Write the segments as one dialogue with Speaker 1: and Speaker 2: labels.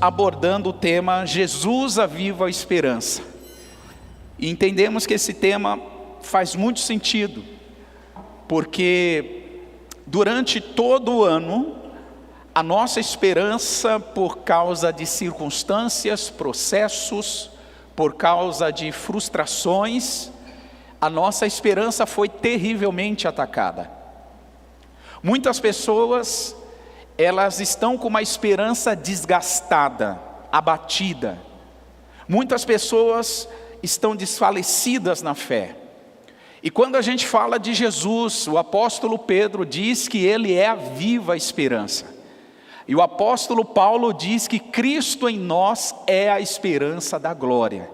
Speaker 1: abordando o tema Jesus, a Viva Esperança. E entendemos que esse tema faz muito sentido, porque durante todo o ano, a nossa esperança, por causa de circunstâncias, processos, por causa de frustrações, a nossa esperança foi terrivelmente atacada. Muitas pessoas, elas estão com uma esperança desgastada, abatida. Muitas pessoas estão desfalecidas na fé. E quando a gente fala de Jesus, o apóstolo Pedro diz que Ele é a viva esperança. E o apóstolo Paulo diz que Cristo em nós é a esperança da glória.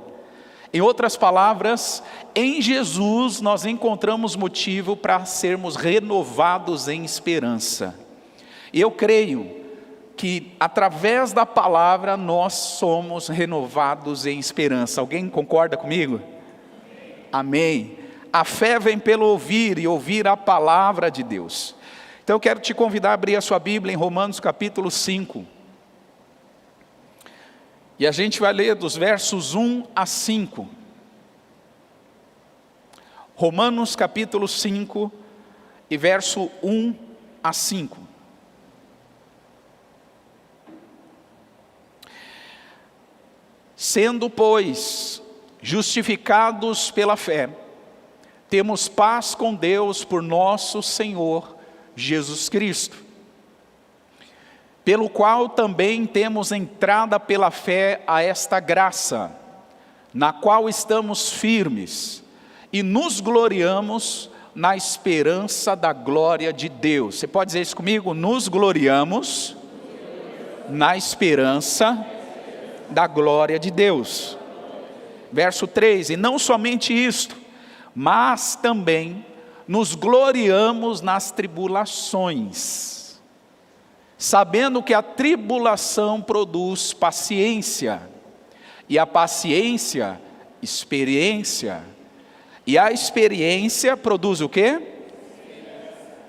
Speaker 1: Em outras palavras, em Jesus nós encontramos motivo para sermos renovados em esperança. E eu creio que através da palavra nós somos renovados em esperança. Alguém concorda comigo? Amém. A fé vem pelo ouvir e ouvir a palavra de Deus. Então eu quero te convidar a abrir a sua Bíblia em Romanos capítulo 5. E a gente vai ler dos versos 1 a 5. Romanos capítulo 5 e verso 1 a 5. Sendo, pois, justificados pela fé, temos paz com Deus por nosso Senhor Jesus Cristo, pelo qual também temos entrada pela fé a esta graça, na qual estamos firmes e nos gloriamos na esperança da glória de Deus. Você pode dizer isso comigo? Nos gloriamos na esperança da glória de Deus. Verso 3, e não somente isto, mas também nos gloriamos nas tribulações, sabendo que a tribulação produz paciência, e a paciência, experiência, e a experiência produz o quê?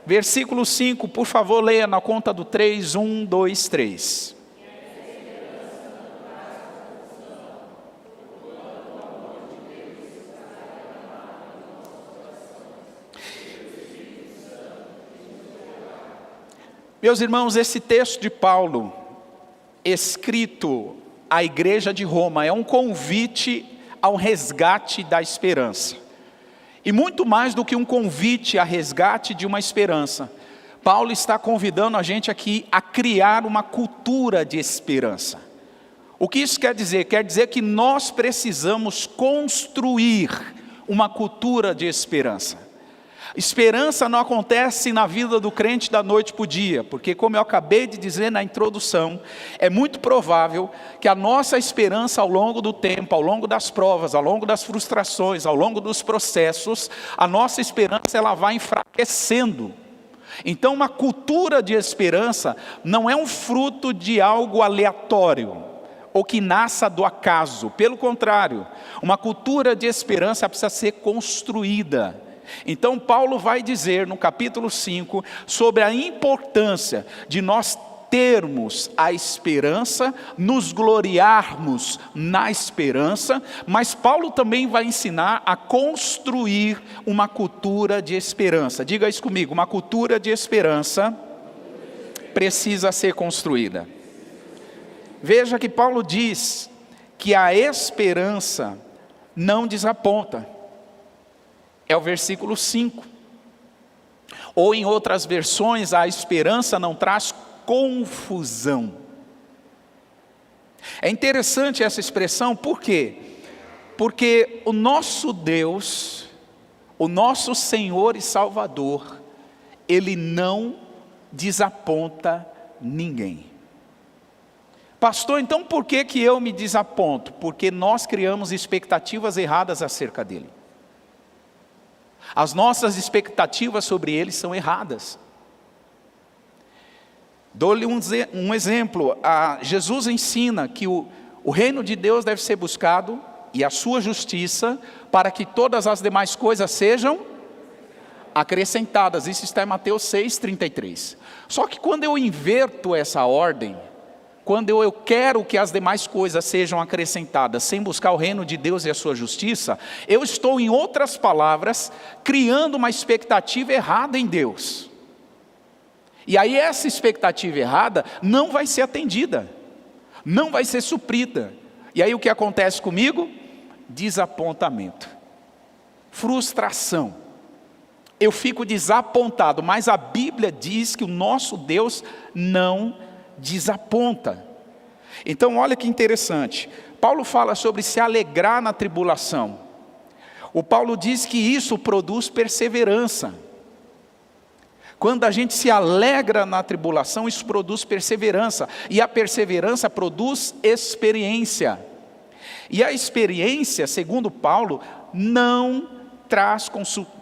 Speaker 1: Versículo 5, por favor, leia na conta do 3, 1, 2, 3. Meus irmãos, esse texto de Paulo, escrito à igreja de Roma, é um convite ao resgate da esperança. E muito mais do que um convite a resgate de uma esperança, Paulo está convidando a gente aqui a criar uma cultura de esperança. O que isso quer dizer? Quer dizer que nós precisamos construir uma cultura de esperança. Esperança não acontece na vida do crente da noite para o dia, porque como eu acabei de dizer na introdução, é muito provável que a nossa esperança ao longo do tempo, ao longo das provas, ao longo das frustrações, ao longo dos processos, a nossa esperança ela vai enfraquecendo. Então uma cultura de esperança não é um fruto de algo aleatório, ou que nasça do acaso. Pelo contrário, uma cultura de esperança precisa ser construída. Então Paulo vai dizer no capítulo 5 sobre a importância de nós termos a esperança, nos gloriarmos na esperança, mas Paulo também vai ensinar a construir uma cultura de esperança. Diga isso comigo, uma cultura de esperança precisa ser construída. Veja que Paulo diz que a esperança não desaponta. É o versículo 5. Ou em outras versões, a esperança não traz confusão. É interessante essa expressão, por quê? Porque o nosso Deus, o nosso Senhor e Salvador, Ele não desaponta ninguém. Pastor, então por que eu me desaponto? Porque nós criamos expectativas erradas acerca dele. As nossas expectativas sobre ele são erradas. Dou-lhe um exemplo. Jesus ensina que o reino de Deus deve ser buscado e a sua justiça para que todas as demais coisas sejam acrescentadas. Isso está em Mateus 6:33. Só que quando eu inverto essa ordem, quando eu quero que as demais coisas sejam acrescentadas, sem buscar o reino de Deus e a sua justiça, eu estou, em outras palavras, criando uma expectativa errada em Deus. E aí essa expectativa errada não vai ser atendida, não vai ser suprida. E aí o que acontece comigo? Desapontamento, frustração. Eu fico desapontado, mas a Bíblia diz que o nosso Deus não desaponta. Então olha que interessante, Paulo fala sobre se alegrar na tribulação. O Paulo diz que isso produz perseverança. Quando a gente se alegra na tribulação, isso produz perseverança, e a perseverança produz experiência. E a experiência, segundo Paulo, não traz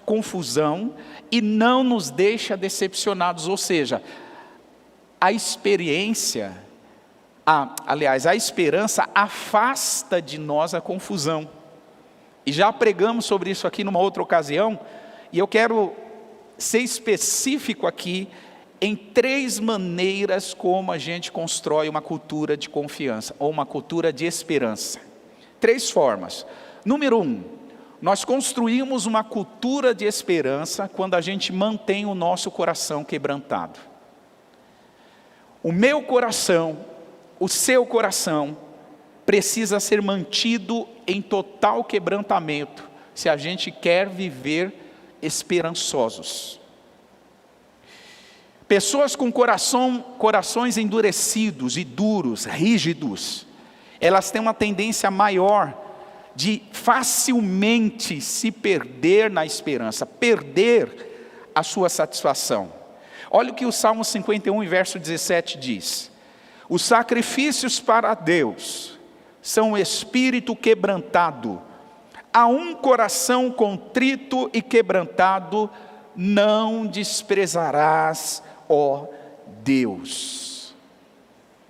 Speaker 1: confusão e não nos deixa decepcionados, ou seja, a experiência, a esperança afasta de nós a confusão. E já pregamos sobre isso aqui numa outra ocasião, e eu quero ser específico aqui em 3 maneiras como a gente constrói uma cultura de confiança, ou uma cultura de esperança. 3 formas. Número 1, nós construímos uma cultura de esperança quando a gente mantém o nosso coração quebrantado. O meu coração, o seu coração, precisa ser mantido em total quebrantamento, se a gente quer viver esperançosos. Pessoas com corações endurecidos e duros, rígidos, elas têm uma tendência maior de facilmente se perder na esperança, perder a sua satisfação. Olha o que o Salmo 51, verso 17 diz: os sacrifícios para Deus são um espírito quebrantado, a um coração contrito e quebrantado não desprezarás, ó Deus.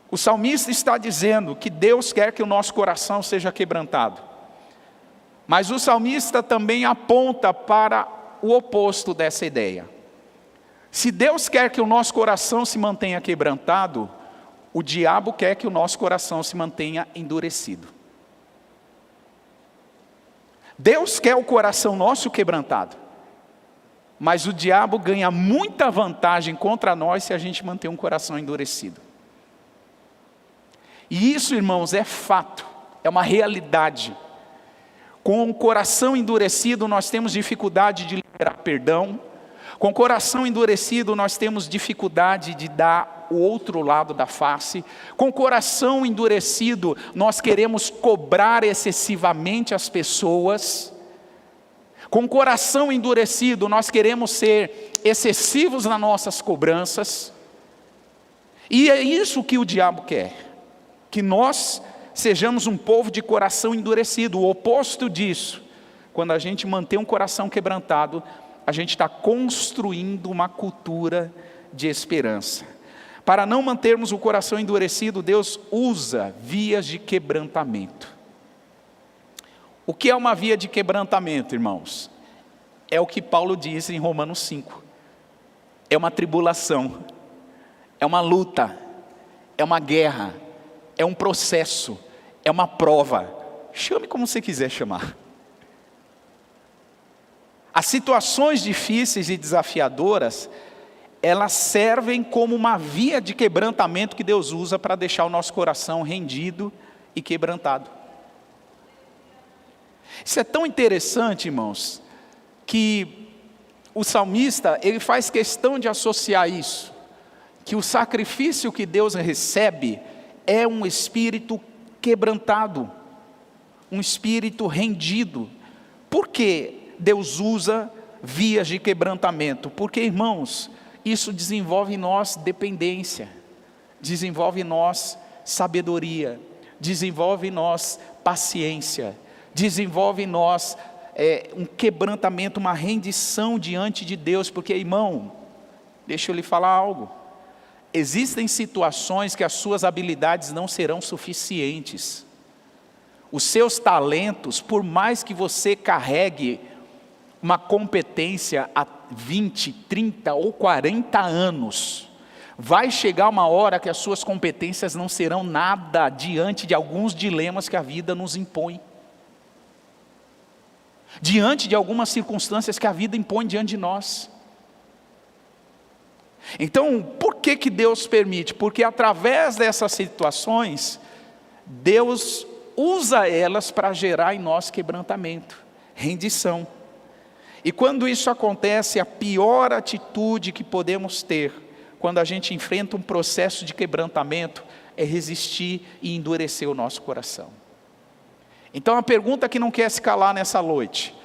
Speaker 1: O salmista está dizendo que Deus quer que o nosso coração seja quebrantado, mas o salmista também aponta para o oposto dessa ideia. Se Deus quer que o nosso coração se mantenha quebrantado, o diabo quer que o nosso coração se mantenha endurecido. Deus quer o coração nosso quebrantado, mas o diabo ganha muita vantagem contra nós se a gente manter um coração endurecido. E isso, irmãos, é fato, é uma realidade. Com o coração endurecido nós temos dificuldade de liberar perdão. Com o coração endurecido nós temos dificuldade de dar o outro lado da face. Com o coração endurecido nós queremos cobrar excessivamente as pessoas. Com o coração endurecido nós queremos ser excessivos nas nossas cobranças. E é isso que o diabo quer, que nós sejamos um povo de coração endurecido. O oposto disso, quando a gente mantém um coração quebrantado, a gente está construindo uma cultura de esperança. Para não mantermos o coração endurecido, Deus usa vias de quebrantamento. O que é uma via de quebrantamento, irmãos? É o que Paulo diz em Romanos 5. É uma tribulação, é uma luta, é uma guerra, é um processo, é uma prova. Chame como você quiser chamar. As situações difíceis e desafiadoras, elas servem como uma via de quebrantamento que Deus usa para deixar o nosso coração rendido e quebrantado. Isso é tão interessante, irmãos, que o salmista, ele faz questão de associar isso, que o sacrifício que Deus recebe é um espírito quebrantado, um espírito rendido. Por que Deus usa vias de quebrantamento? Porque, irmãos, isso desenvolve em nós dependência, desenvolve em nós sabedoria, desenvolve em nós paciência, desenvolve em nós um quebrantamento, uma rendição diante de Deus. Porque, irmão, deixa eu lhe falar algo. Existem situações que as suas habilidades não serão suficientes. Os seus talentos, por mais que você carregue uma competência há 20, 30 ou 40 anos, Vai chegar uma hora que as suas competências não serão nada diante de alguns dilemas que a vida nos impõe. Diante de algumas circunstâncias que a vida impõe diante de nós. Então, por que Deus permite? Porque através dessas situações, Deus usa elas para gerar em nós quebrantamento, rendição. E quando isso acontece, a pior atitude que podemos ter, quando a gente enfrenta um processo de quebrantamento, é resistir e endurecer o nosso coração. Então a pergunta que não quer se calar nessa noite: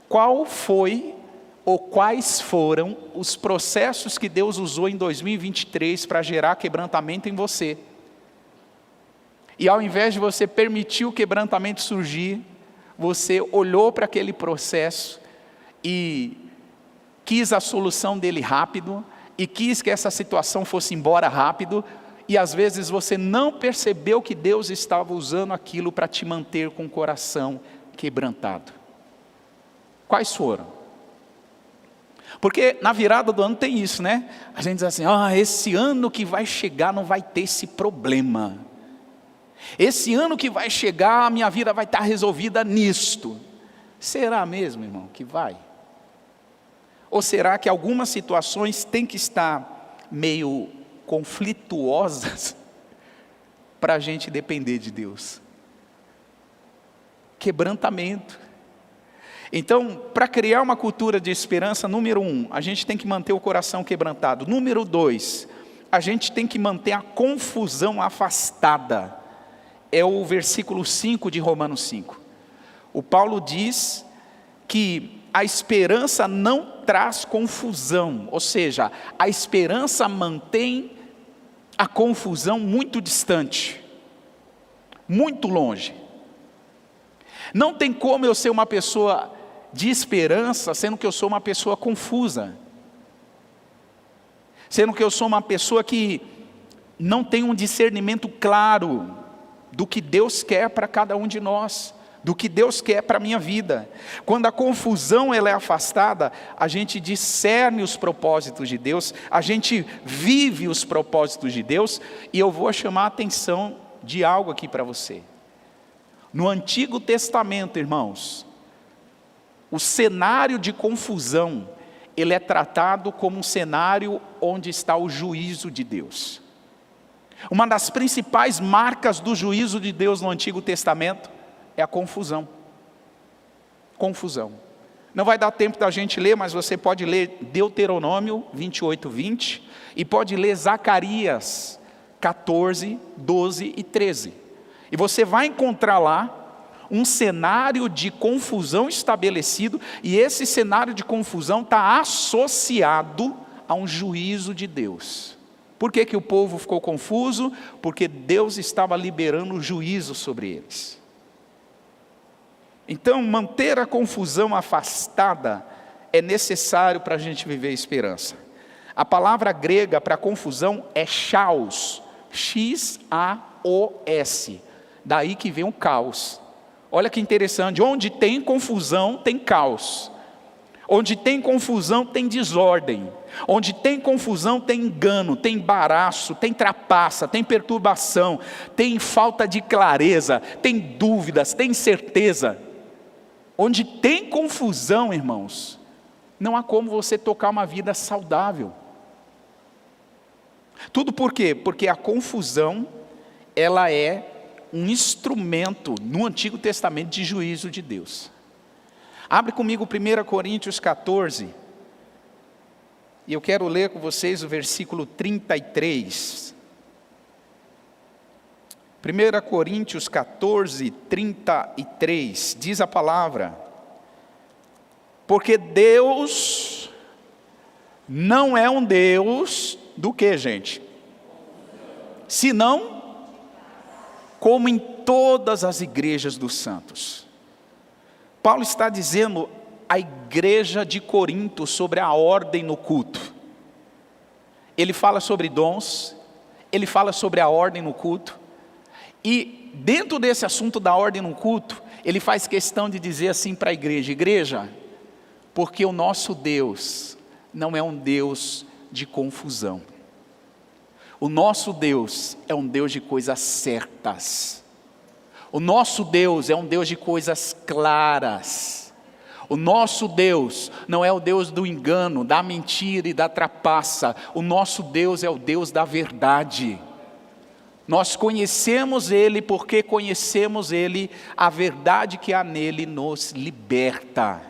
Speaker 1: qual foi ou quais foram os processos que Deus usou em 2023 para gerar quebrantamento em você? E ao invés de você permitir o quebrantamento surgir, você olhou para aquele processo e quis a solução dele rápido, e quis que essa situação fosse embora rápido, e às vezes você não percebeu que Deus estava usando aquilo para te manter com o coração quebrantado. Quais foram? Porque na virada do ano tem isso, né? A gente diz assim: esse ano que vai chegar não vai ter esse problema. Esse ano que vai chegar, a minha vida vai estar resolvida nisto. Será mesmo, irmão, que vai? Ou será que algumas situações têm que estar meio conflituosas para a gente depender de Deus? Quebrantamento. Então, para criar uma cultura de esperança, número 1, a gente tem que manter o coração quebrantado. Número 2, a gente tem que manter a confusão afastada. É o versículo 5 de Romanos 5. O Paulo diz que a esperança não traz confusão, ou seja, a esperança mantém a confusão muito distante, muito longe. Não tem como eu ser uma pessoa de esperança, sendo que eu sou uma pessoa confusa, sendo que eu sou uma pessoa que não tem um discernimento claro do que Deus quer para cada um de nós, do que Deus quer para a minha vida. Quando a confusão ela é afastada, a gente discerne os propósitos de Deus, a gente vive os propósitos de Deus. E eu vou chamar a atenção de algo aqui para você. No Antigo Testamento, irmãos, o cenário de confusão, ele é tratado como um cenário onde está o juízo de Deus. Uma das principais marcas do juízo de Deus no Antigo Testamento é a confusão. Confusão. Não vai dar tempo da gente ler, mas você pode ler Deuteronômio 28:20 e pode ler Zacarias 14, 12 e 13. E você vai encontrar lá um cenário de confusão estabelecido, e esse cenário de confusão está associado a um juízo de Deus. Por que que o povo ficou confuso? Porque Deus estava liberando o juízo sobre eles. Então, manter a confusão afastada é necessário para a gente viver a esperança. A palavra grega para confusão é chaos, X-A-O-S, daí que vem o caos. Olha que interessante, onde tem confusão tem caos, onde tem confusão tem desordem, onde tem confusão tem engano, tem embaraço, tem trapaça, tem perturbação, tem falta de clareza, tem dúvidas, tem incerteza. Onde tem confusão, irmãos, não há como você tocar uma vida saudável. Tudo por quê? Porque a confusão, ela é um instrumento no Antigo Testamento de juízo de Deus. Abre comigo 1 Coríntios 14, e eu quero ler com vocês o versículo 33. 1 Coríntios 14, 33, diz a palavra: porque Deus não é um Deus do que, gente? Senão, como em todas as igrejas dos santos. Paulo está dizendo à igreja de Corinto sobre a ordem no culto. Ele fala sobre dons, ele fala sobre a ordem no culto. E dentro desse assunto da ordem no culto, ele faz questão de dizer assim para a igreja: igreja, porque o nosso Deus não é um Deus de confusão. O nosso Deus é um Deus de coisas certas. O nosso Deus é um Deus de coisas claras. O nosso Deus não é o Deus do engano, da mentira e da trapaça. O nosso Deus é o Deus da verdade. Nós conhecemos Ele porque conhecemos Ele, a verdade que há nele nos liberta.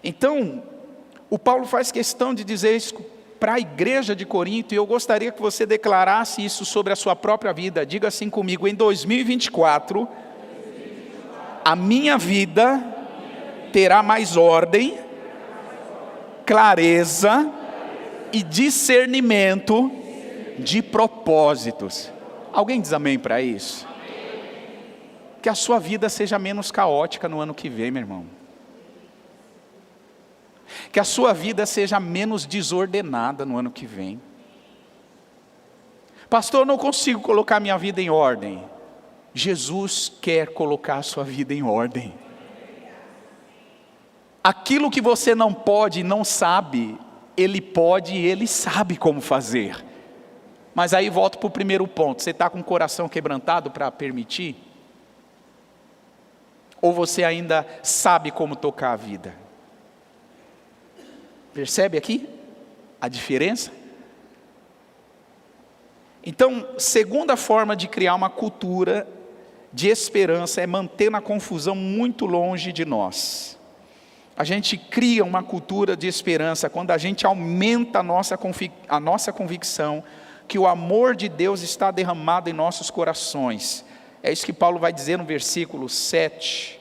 Speaker 1: Então, o Paulo faz questão de dizer isso para a igreja de Corinto, e eu gostaria que você declarasse isso sobre a sua própria vida. Diga assim comigo: em 2024, a minha vida terá mais ordem, clareza e discernimento de propósitos. Alguém diz amém para isso? Que a sua vida seja menos caótica no ano que vem, meu irmão. Que a sua vida seja menos desordenada no ano que vem. Pastor, eu não consigo colocar minha vida em ordem. Jesus quer colocar a sua vida em ordem. Aquilo que você não pode e não sabe, Ele pode e Ele sabe como fazer. Mas aí volto para o primeiro ponto: você está com o coração quebrantado para permitir? Ou você ainda sabe como tocar a vida? Percebe aqui a diferença? Então, segunda forma de criar uma cultura de esperança é manter a confusão muito longe de nós. A gente cria uma cultura de esperança quando a gente aumenta a nossa convicção que o amor de Deus está derramado em nossos corações. É isso que Paulo vai dizer no versículo 7.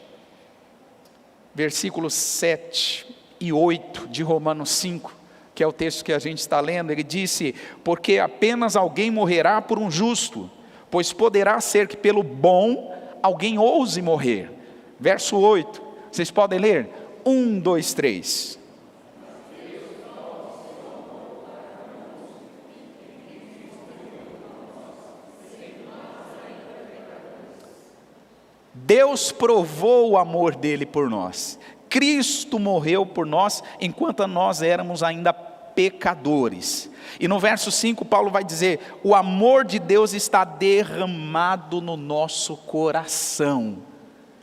Speaker 1: Versículos 7 e 8 de Romanos 5, que é o texto que a gente está lendo. Ele disse: porque apenas alguém morrerá por um justo, pois poderá ser que pelo bom alguém ouse morrer. Verso 8, vocês podem ler? 1, 2, 3. Deus provou o amor dele por nós. Cristo morreu por nós enquanto nós éramos ainda pecadores. E no verso 5 Paulo vai dizer: o amor de Deus está derramado no nosso coração,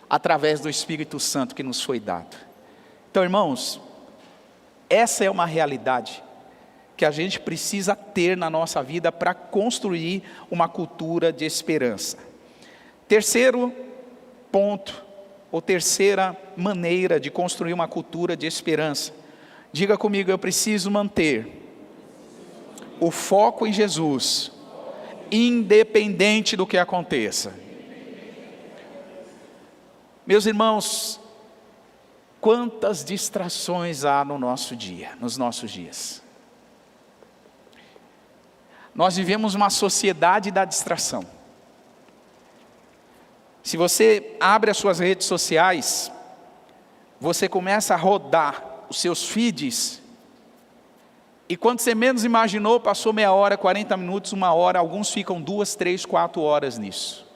Speaker 1: através do Espírito Santo que nos foi dado. Então, irmãos, essa é uma realidade que a gente precisa ter na nossa vida para construir uma cultura de esperança. Terceiro ponto, ou terceira maneira de construir uma cultura de esperança. Diga comigo: eu preciso manter o foco em Jesus, independente do que aconteça. Meus irmãos, quantas distrações há no nosso dia, nos nossos dias. Nós vivemos uma sociedade da distração. Se você abre as suas redes sociais, você começa a rodar os seus feeds, e quando você menos imaginou, passou meia hora, 40 minutos, 1 hora, alguns ficam 2, 3, 4 horas nisso.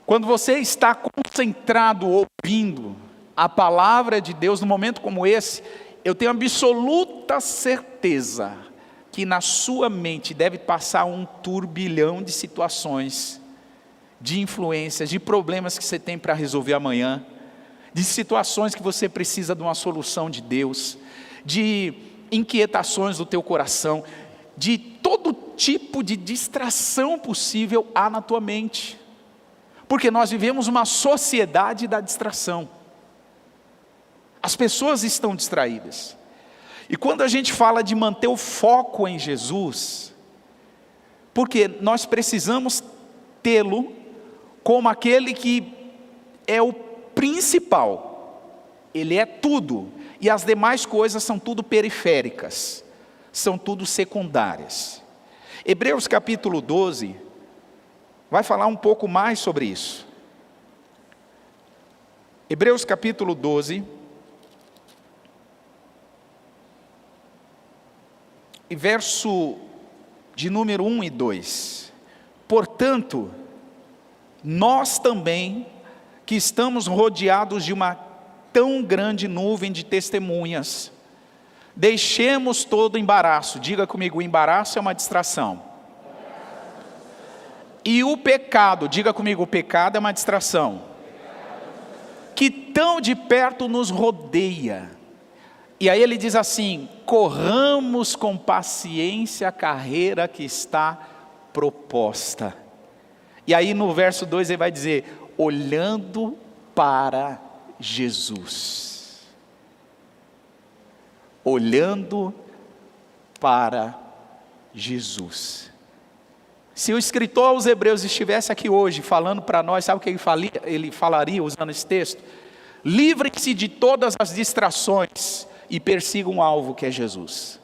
Speaker 1: Quando você está concentrado, ouvindo a palavra de Deus, num momento como esse, eu tenho absoluta certeza que na sua mente deve passar um turbilhão de situações, de influências, de problemas que você tem para resolver amanhã, de situações que você precisa de uma solução de Deus, de inquietações do teu coração, de todo tipo de distração possível há na tua mente, porque nós vivemos uma sociedade da distração. As pessoas estão distraídas. E quando a gente fala de manter o foco em Jesus, porque nós precisamos tê-lo como aquele que é o principal, Ele é tudo, e as demais coisas são tudo periféricas, são tudo secundárias. Hebreus capítulo 12, vai falar um pouco mais sobre isso. Hebreus capítulo 12, e verso de número 1 e 2. Portanto, nós também, que estamos rodeados de uma tão grande nuvem de testemunhas, Deixemos todo embaraço. Diga comigo, o embaraço é uma distração. E o pecado, diga comigo, o pecado é uma distração. Que tão de perto nos rodeia. E aí ele diz assim: corramos com paciência a carreira que está proposta. E aí no verso 2 ele vai dizer: olhando para Jesus. Olhando para Jesus. Se o escritor aos Hebreus estivesse aqui hoje falando para nós, sabe o que ele falaria usando esse texto? Livrem-se de todas as distrações e persigam um alvo que é Jesus.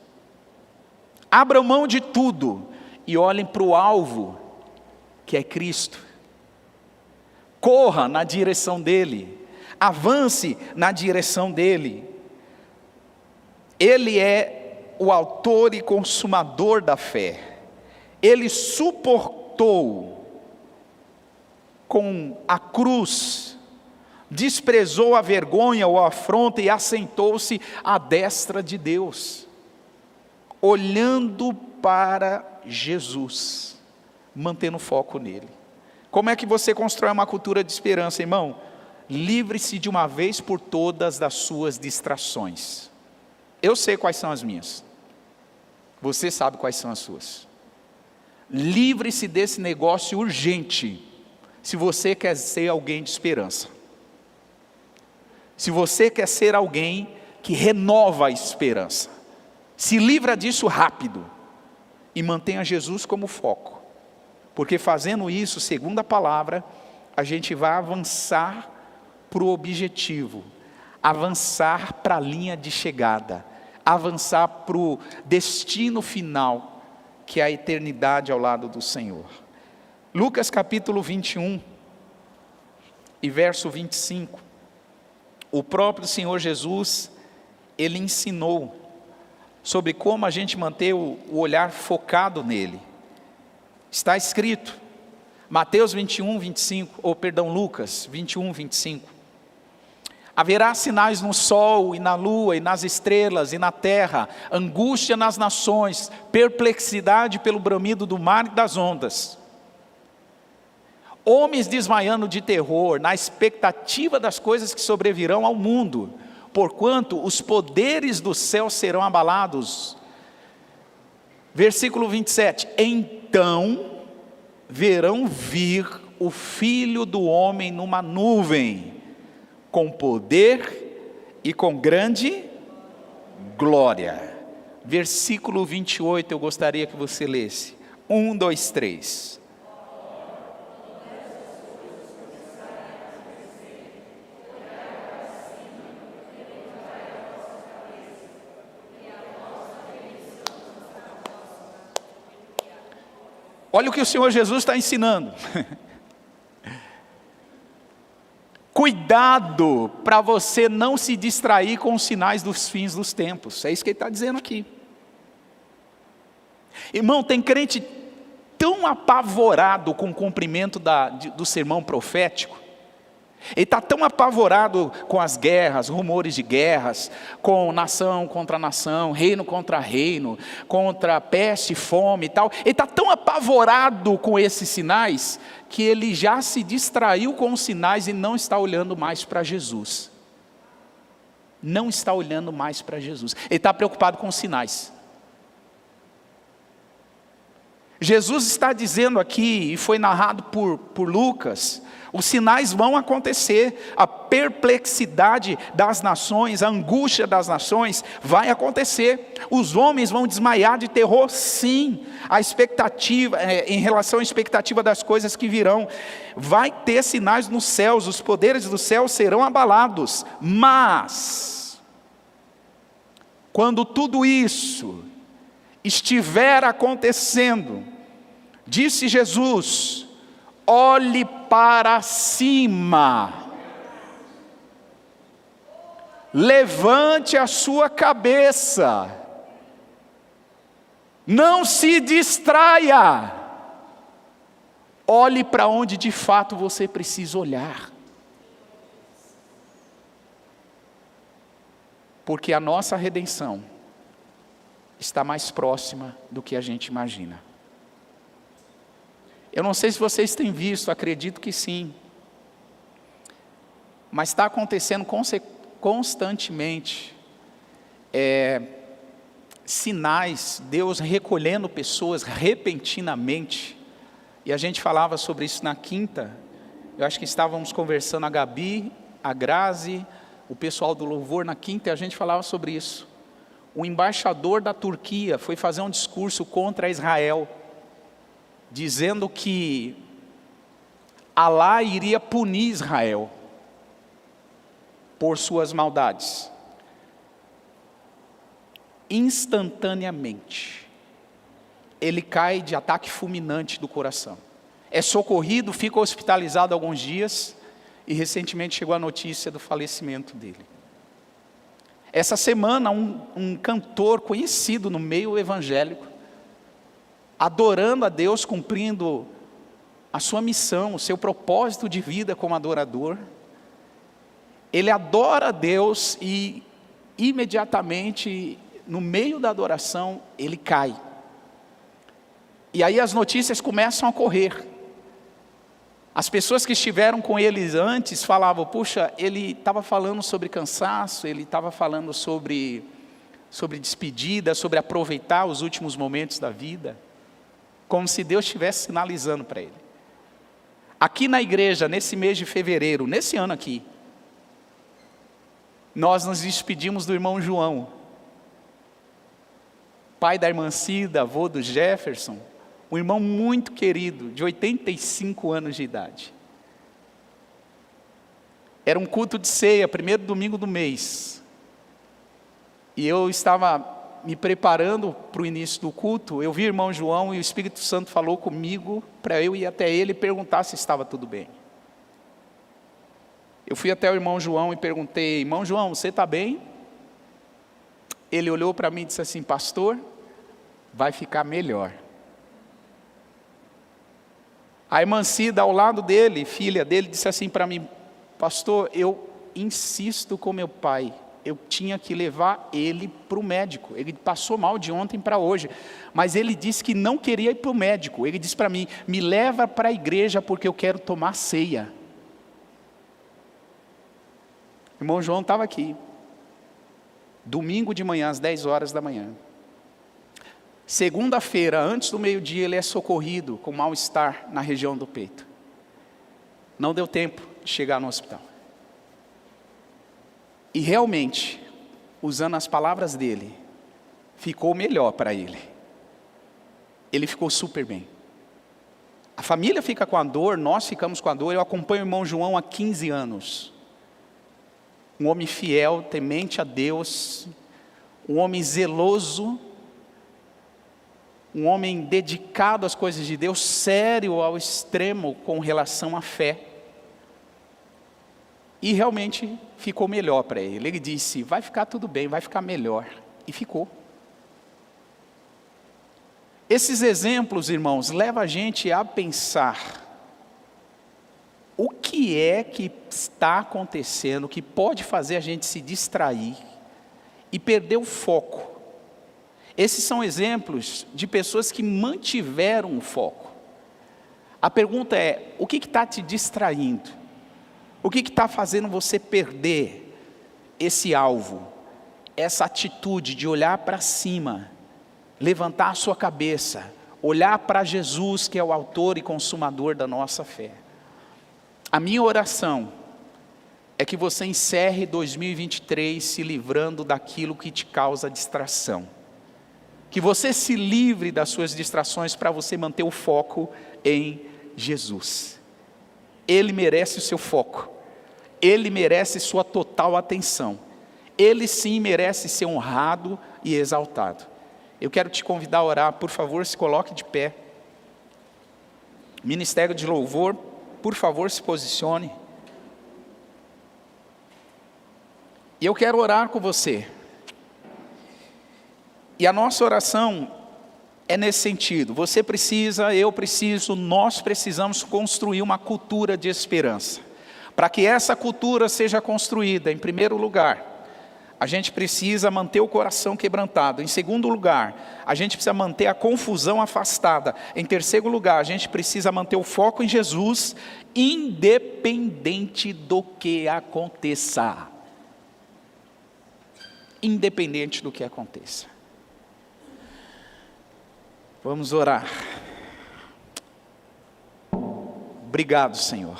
Speaker 1: Abram mão de tudo e olhem para o alvo que é Cristo. Corra na direção dele, avance na direção dele. Ele é o autor e consumador da fé. Ele suportou com a cruz, desprezou a vergonha ou a afronta e assentou-se à destra de Deus, olhando para Jesus, mantendo foco nele. Como é que você constrói uma cultura de esperança, irmão? Livre-se de uma vez por todas das suas distrações. Eu sei quais são as minhas. Você sabe quais são as suas. Livre-se desse negócio urgente, se você quer ser alguém de esperança. Se você quer ser alguém que renova a esperança, se livra disso rápido e mantenha Jesus como foco. Porque fazendo isso, segundo a palavra, a gente vai avançar para o objetivo, avançar para a linha de chegada, avançar para o destino final, que é a eternidade ao lado do Senhor. Lucas capítulo 21 e verso 25. O próprio Senhor Jesus, ele ensinou sobre como a gente manter o olhar focado nele. Está escrito, Mateus 21, 25, Lucas 21, 25. Haverá sinais no sol e na lua e nas estrelas e na terra, angústia nas nações, perplexidade pelo bramido do mar e das ondas. Homens desmaiando de terror, na expectativa das coisas que sobrevirão ao mundo, porquanto os poderes do céu serão abalados. Versículo 27, então verão vir o Filho do Homem numa nuvem, com poder e com grande glória. Versículo 28, eu gostaria que você lesse. 1, 2, 3. Olha o que o Senhor Jesus está ensinando. Cuidado para você não se distrair com os sinais dos fins dos tempos. É isso que ele está dizendo aqui. Irmão, tem crente tão apavorado com o cumprimento do sermão profético. Ele está tão apavorado com as guerras, rumores de guerras, com nação contra nação, reino contra reino, contra peste, fome e tal. Ele está tão apavorado com esses sinais, que ele já se distraiu com os sinais e não está olhando mais para Jesus. Não está olhando mais para Jesus. Ele está preocupado com os sinais. Jesus está dizendo aqui, e foi narrado por Lucas, os sinais vão acontecer, a perplexidade das nações, a angústia das nações vai acontecer, os homens vão desmaiar de terror, sim, a expectativa, em relação à expectativa das coisas que virão, vai ter sinais nos céus, os poderes do céu serão abalados, mas, quando tudo isso estiver acontecendo, disse Jesus, olhe para cima, levante a sua cabeça, não se distraia, olhe para onde de fato você precisa olhar, porque a nossa redenção está mais próxima do que a gente imagina. Eu não sei se vocês têm visto, acredito que sim, mas está acontecendo constantemente sinais, Deus recolhendo pessoas repentinamente. E a gente falava sobre isso na quinta. Eu acho que estávamos conversando, a Gabi, a Grazi, o pessoal do louvor na quinta, e a gente falava sobre isso. O embaixador da Turquia foi fazer um discurso contra Israel, dizendo que Alá iria punir Israel por suas maldades. Instantaneamente, ele cai de ataque fulminante do coração. É socorrido, fica hospitalizado alguns dias, e recentemente chegou a notícia do falecimento dele. Essa semana, um cantor conhecido no meio evangélico, adorando a Deus, cumprindo a sua missão, o seu propósito de vida como adorador, ele adora a Deus e imediatamente, no meio da adoração, ele cai. E aí as notícias começam a correr. As pessoas que estiveram com eles antes falavam, puxa, ele estava falando sobre cansaço, ele estava falando sobre despedida, sobre aproveitar os últimos momentos da vida, como se Deus estivesse sinalizando para ele. Aqui na igreja, nesse mês de fevereiro, nesse ano aqui, nós nos despedimos do irmão João, pai da irmã Cida, avô do Jefferson, um irmão muito querido, de 85 anos de idade. Era um culto de ceia, primeiro domingo do mês. E eu estava me preparando para o início do culto, eu vi o irmão João e o Espírito Santo falou comigo para eu ir até ele e perguntar se estava tudo bem. Eu fui até o irmão João e perguntei, irmão João, você está bem? Ele olhou para mim e disse assim, pastor, vai ficar melhor. A irmã Cida, ao lado dele, filha dele, disse assim para mim, pastor, eu insisto com meu pai, eu tinha que levar ele para o médico, ele passou mal de ontem para hoje, mas ele disse que não queria ir para o médico, ele disse para mim, me leva para a igreja porque eu quero tomar ceia. O irmão João estava aqui, domingo de manhã, às 10 horas da manhã. Segunda-feira, antes do meio-dia, ele é socorrido com mal-estar na região do peito. Não deu tempo de chegar no hospital. E realmente, usando as palavras dele, ficou melhor para ele. Ele ficou super bem. A família fica com a dor, nós ficamos com a dor. Eu acompanho o irmão João há 15 anos. Um homem fiel, temente a Deus, um homem zeloso, um homem dedicado às coisas de Deus, sério ao extremo com relação à fé. E realmente ficou melhor para ele. Ele disse, vai ficar tudo bem, vai ficar melhor. E ficou. Esses exemplos, irmãos, levam a gente a pensar o que é que está acontecendo, que pode fazer a gente se distrair e perder o foco. Esses são exemplos de pessoas que mantiveram o foco. A pergunta é, o que está te distraindo? O que está fazendo você perder esse alvo? Essa atitude de olhar para cima, levantar a sua cabeça, olhar para Jesus, que é o autor e consumador da nossa fé. A minha oração é que você encerre 2023 se livrando daquilo que te causa distração. Que você se livre das suas distrações para você manter o foco em Jesus. Ele merece o seu foco. Ele merece sua total atenção. Ele sim merece ser honrado e exaltado. Eu quero te convidar a orar, por favor, se coloque de pé. Ministério de Louvor, por favor, se posicione. E eu quero orar com você. E a nossa oração é nesse sentido. Você precisa, eu preciso, nós precisamos construir uma cultura de esperança. Para que essa cultura seja construída, em primeiro lugar, a gente precisa manter o coração quebrantado. Em segundo lugar, a gente precisa manter a confusão afastada. Em terceiro lugar, a gente precisa manter o foco em Jesus, independente do que aconteça. Independente do que aconteça. Vamos orar. Obrigado, Senhor.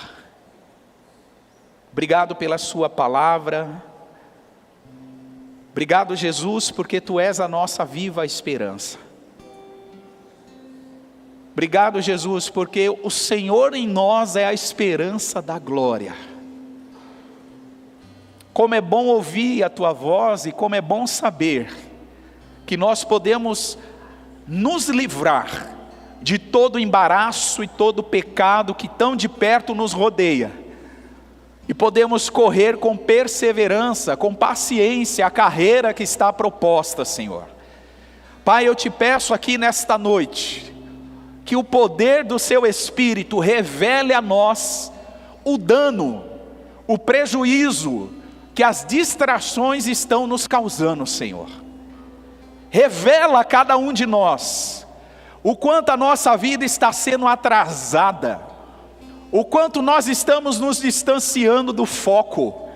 Speaker 1: Obrigado pela sua palavra. Obrigado, Jesus, porque Tu és a nossa viva esperança. Obrigado, Jesus, porque o Senhor em nós é a esperança da glória. Como é bom ouvir a Tua voz e como é bom saber que nós podemos nos livrar de todo embaraço e todo pecado que tão de perto nos rodeia. E podemos correr com perseverança, com paciência a carreira que está proposta, Senhor. Pai, eu te peço aqui nesta noite, que o poder do Seu Espírito revele a nós o dano, o prejuízo que as distrações estão nos causando, Senhor. Revela a cada um de nós o quanto a nossa vida está sendo atrasada, o quanto nós estamos nos distanciando do foco,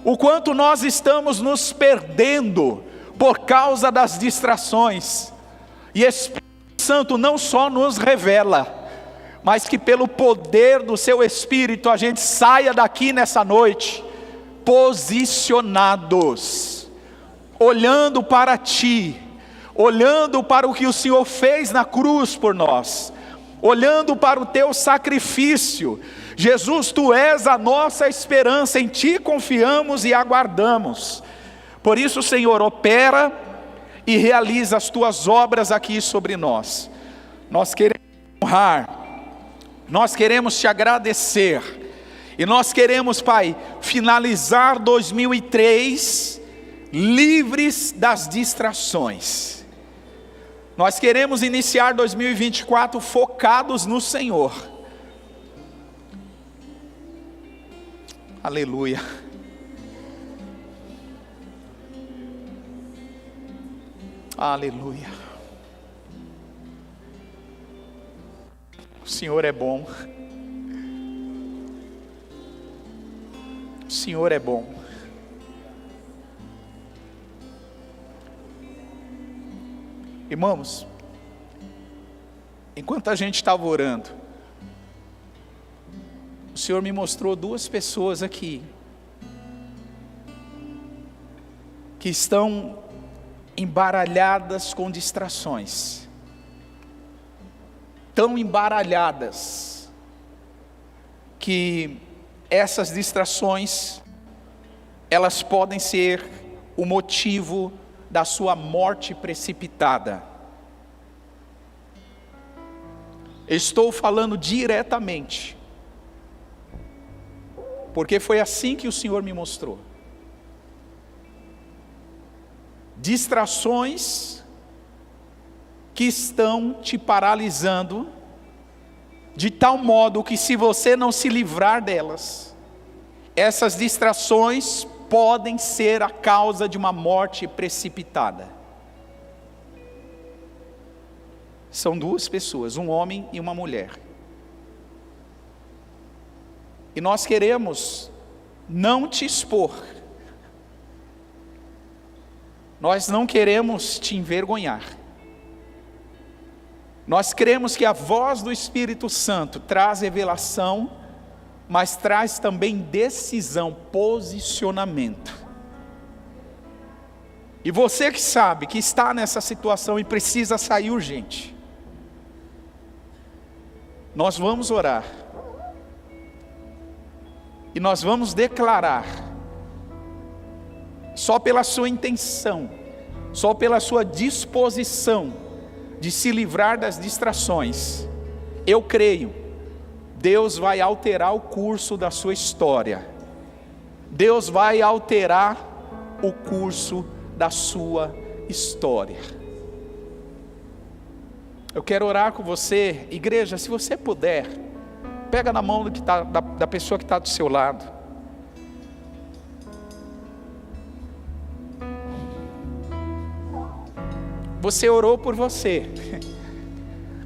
Speaker 1: o quanto nós estamos nos perdendo por causa das distrações. E Espírito Santo não só nos revela, mas que pelo poder do Seu Espírito a gente saia daqui nessa noite posicionados, olhando para Ti, olhando para o que o Senhor fez na cruz por nós, olhando para o Teu sacrifício. Jesus, Tu és a nossa esperança, em Ti confiamos e aguardamos. Por isso, Senhor, opera e realiza as Tuas obras aqui sobre nós. Nós queremos honrar, nós queremos Te agradecer, e nós queremos, Pai, finalizar 2003 livres das distrações. Nós queremos iniciar 2024 focados no Senhor. Aleluia. Aleluia. O Senhor é bom. O Senhor é bom. Irmãos, enquanto a gente estava orando, o Senhor me mostrou duas pessoas aqui, que estão embaralhadas com distrações, tão embaralhadas, que essas distrações, elas podem ser o motivo da sua morte precipitada. Estou falando diretamente, porque foi assim que o Senhor me mostrou. Distrações que estão te paralisando, de tal modo que se você não se livrar delas, essas distrações podem ser a causa de uma morte precipitada. São duas pessoas, um homem e uma mulher. E nós queremos não te expor. Nós não queremos te envergonhar. Nós cremos que a voz do Espírito Santo traz revelação, mas traz também decisão, posicionamento. E você que sabe que está nessa situação e precisa sair urgente, nós vamos orar. E nós vamos declarar, só pela sua intenção, só pela sua disposição de se livrar das distrações, eu creio, Deus vai alterar o curso da sua história. Deus vai alterar o curso da sua história. Eu quero orar com você, igreja, se você puder, pega na mão da pessoa que está do seu lado. Você orou por você.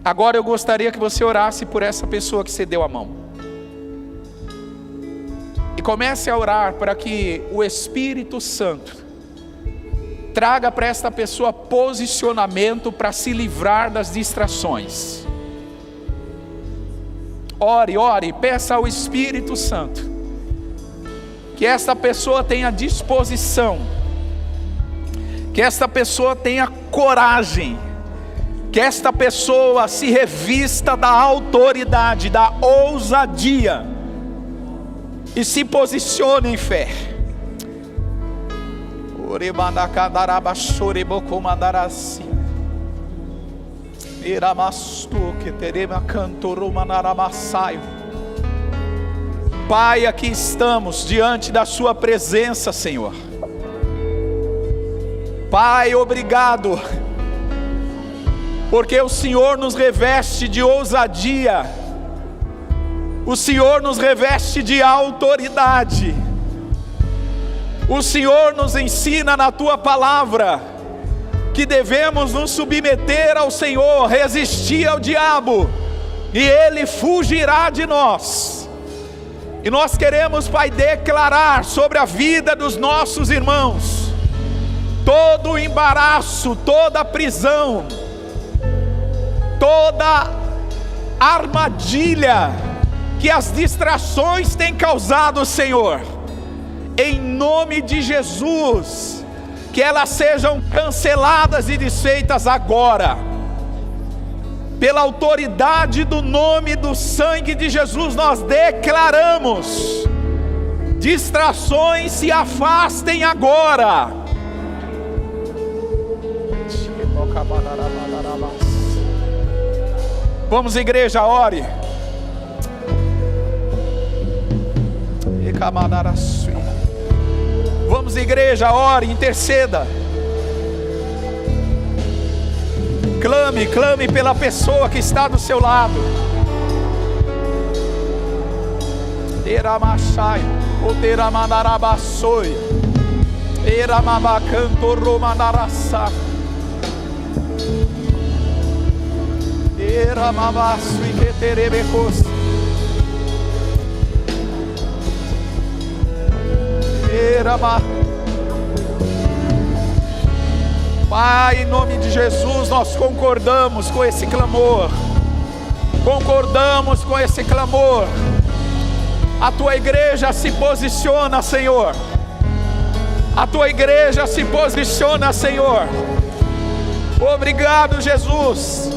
Speaker 1: Agora eu gostaria que você orasse por essa pessoa que você deu a mão. E comece a orar para que o Espírito Santo traga para esta pessoa posicionamento para se livrar das distrações. Ore, ore, peça ao Espírito Santo que esta pessoa tenha disposição, que esta pessoa tenha coragem, que esta pessoa se revista da autoridade, da ousadia e se posicione em fé. Pai, aqui estamos diante da sua presença, Senhor. Pai, obrigado, porque o Senhor nos reveste de ousadia, o Senhor nos reveste de autoridade, o Senhor nos ensina na tua palavra que devemos nos submeter ao Senhor, resistir ao diabo, e ele fugirá de nós. E nós queremos, Pai, declarar sobre a vida dos nossos irmãos todo o embaraço, toda a prisão, toda armadilha que as distrações têm causado, Senhor, em nome de Jesus, que elas sejam canceladas e desfeitas agora, pela autoridade do nome do sangue de Jesus. Nós declaramos: distrações se afastem agora. Vamos, igreja, ore. Vamos, igreja, ore, interceda. Clame, clame pela pessoa que está do seu lado. Eramachai, Oteramanarabassoi, Eramabacanto Romanarassa, Eramabassui Keterebecos, Erama. Pai, em nome de Jesus, nós concordamos com esse clamor. Concordamos com esse clamor. A tua igreja se posiciona, Senhor. A tua igreja se posiciona, Senhor. Obrigado, Jesus,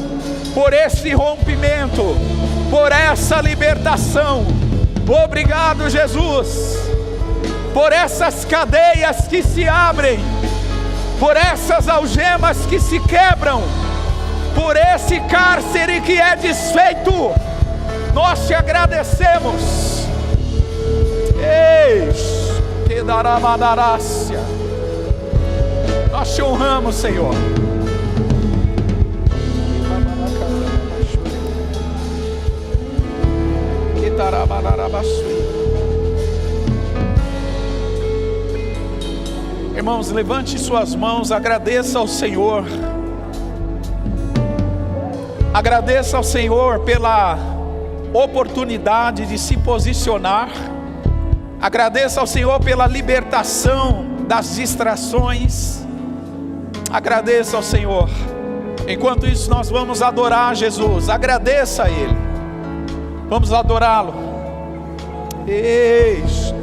Speaker 1: por esse rompimento, por essa libertação. Obrigado, Jesus, por essas cadeias que se abrem, por essas algemas que se quebram, por esse cárcere que é desfeito. Nós te agradecemos. Eis que dará madarácia. Nós te honramos, Senhor. Que dará madarabaçui. Irmãos, levante suas mãos, agradeça ao Senhor. Agradeça ao Senhor pela oportunidade de se posicionar. Agradeça ao Senhor pela libertação das distrações. Agradeça ao Senhor. Enquanto isso, nós vamos adorar Jesus. Agradeça a Ele. Vamos adorá-lo. Eis.